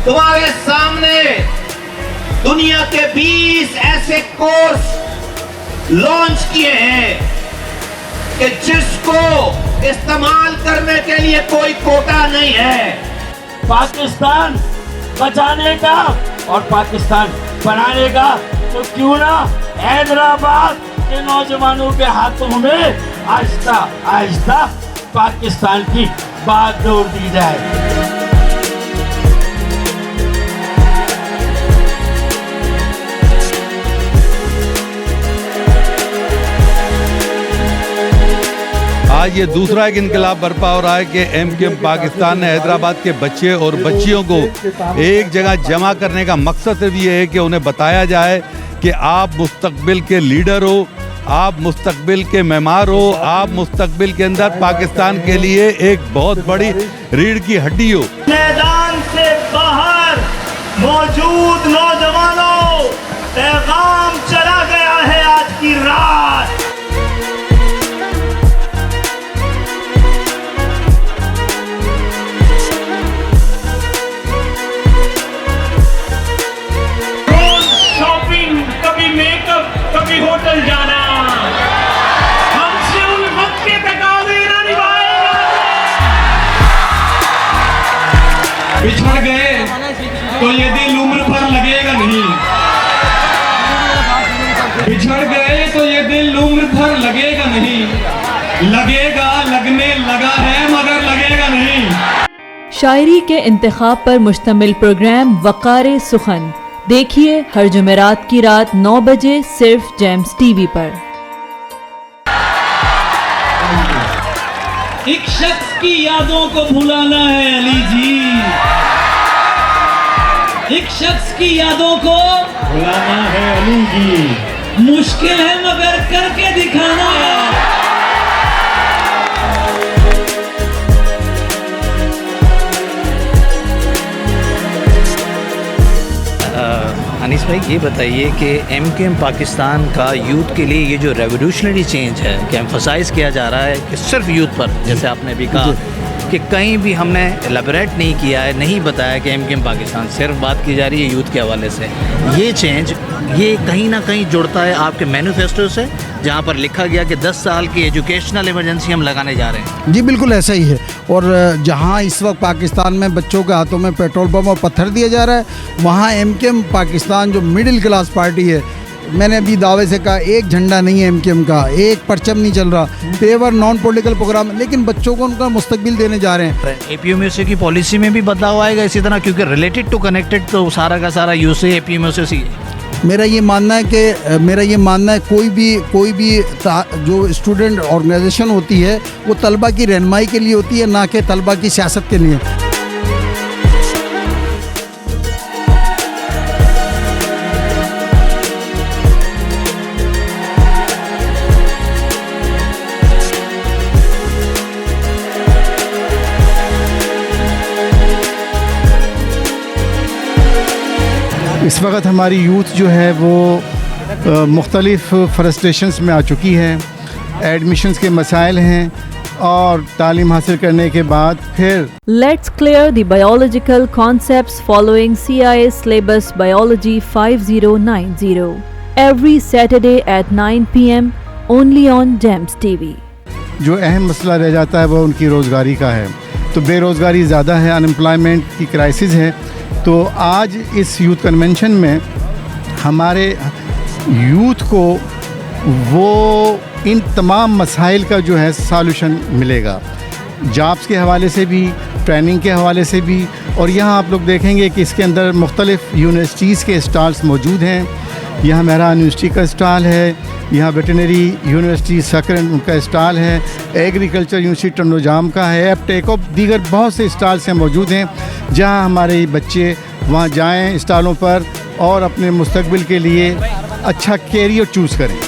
तुम्हारे सामने दुनिया के 20 ऐसे कोर्स लॉन्च किए हैं कि जिसको इस्तेमाल करने के लिए कोई कोटा नहीं है। पाकिस्तान बचाने का और पाकिस्तान बनाने का तो क्यों ना हैदराबाद के नौजवानों के हाथों में आहिस्ता आहिस्ता पाकिस्तान की बागडोर दी जाए। आज ये दूसरा एक इनकलाब बर्पा हो रहा है कि एमकेएम पाकिस्तान ने हैदराबाद के बच्चे और बच्चियों को एक जगह जमा करने का मकसद सिर्फ ये है कि उन्हें बताया जाए कि आप मुस्तकबिल के लीडर हो, आप मुस्तकबिल के मेमार हो, आप मुस्तकबिल के अंदर पाकिस्तान के लिए एक बहुत बड़ी रीढ़ की हड्डी हो। मैदान से बाहर मौजूद नौजवानों, पैगाम चला गया है आज की रात। कभी होटल जाना हमसे उन वक्त के तकाज़े ना निभाएगा। बिछड़ गए तो ये दिल उम्र भर लगेगा नहीं, बिछड़ गए तो ये दिल उम्र भर लगेगा नहीं, लगेगा लगने लगा है मगर लगेगा नहीं। शायरी के इंतखाब पर मुश्तमिल प्रोग्राम वक़ार सुखन देखिए हर जुमेरात की रात 9 बजे सिर्फ जेम्स टीवी पर। एक शख्स की यादों को भुलाना है अली जी, एक शख्स की यादों को भुलाना है अली जी, मुश्किल है मगर करके दिखाना है। अनीस भाई ये बताइए कि एमकेएम पाकिस्तान का यूथ के लिए ये जो रेवोल्यूशनरी चेंज है कि एम्फसाइज़ किया जा रहा है कि सिर्फ यूथ पर, जैसे आपने भी कहा कि कहीं भी हमने एलेबोरेट नहीं किया है, नहीं बताया कि एमकेएम पाकिस्तान, सिर्फ बात की जा रही है यूथ के हवाले से। ये चेंज ये कहीं ना कहीं जुड़ता है आपके मैनिफेस्टो से, जहाँ पर लिखा गया कि 10 साल की एजुकेशनल इमरजेंसी हम लगाने जा रहे हैं। जी बिल्कुल ऐसा ही है। और जहाँ इस वक्त पाकिस्तान में बच्चों के हाथों में पेट्रोल बम और पत्थर दिया जा रहा है, वहाँ एमकेएम पाकिस्तान जो मिडिल क्लास पार्टी है, मैंने अभी दावे से कहा एक झंडा नहीं है एमकेएम का, एक परचम नहीं चल रहा, पेवर नॉन पॉलिटिकल प्रोग्राम, लेकिन बच्चों को उनका मुस्तकबिल देने जा रहे हैं। एपीयूएमयूसी की पॉलिसी में भी बदलाव आएगा इसी तरह, क्योंकि रिलेटेड टू कनेक्टेड तो सारा का सारा यूसी एपीयूएमयूसी। मेरा ये मानना है कोई भी जो स्टूडेंट ऑर्गेनाइजेशन होती है वो तलबा की रहनुमाई के लिए होती है, ना कि तलबा की सियासत के लिए। इस वक्त हमारी यूथ जो है वो मुख्तलिफ़ फ्रस्ट्रेशंस में आ चुकी है, एडमिशन्स के मसाइल हैं और तालीम हासिल करने के बाद फिर let's clear the biological concepts following CIA syllabus biology 5090 every Saturday at 9 PM only on James TV. जो अहम मसला रह जाता है वो उनकी रोज़गारी का है। तो बेरोज़गारी ज़्यादा है, अनएम्प्लॉयमेंट की क्राइसिस है। तो आज इस यूथ कन्वेंशन में हमारे यूथ को वो इन तमाम मसाइल का जो है सॉल्यूशन मिलेगा, जॉब्स के हवाले से भी, ट्रेनिंग के हवाले से भी। और यहाँ आप लोग देखेंगे कि इसके अंदर मुख्तलिफ़ यूनिवर्सिटीज़ के स्टॉल्स मौजूद हैं। यहाँ मेहरान यूनिवर्सिटी का स्टॉल है, यहाँ वेटनरी यूनिवर्सिटी सकरन उनका स्टॉल है, एग्रीकल्चर यूनिवर्सिटी टंडोजाम का है, एपटेक और दीगर बहुत से स्टॉल्स हैं मौजूद हैं, जहाँ हमारे बच्चे वहाँ जाएँ स्टॉलों पर और अपने मुस्तकबिल के लिए अच्छा कैरियर चूज़ करें।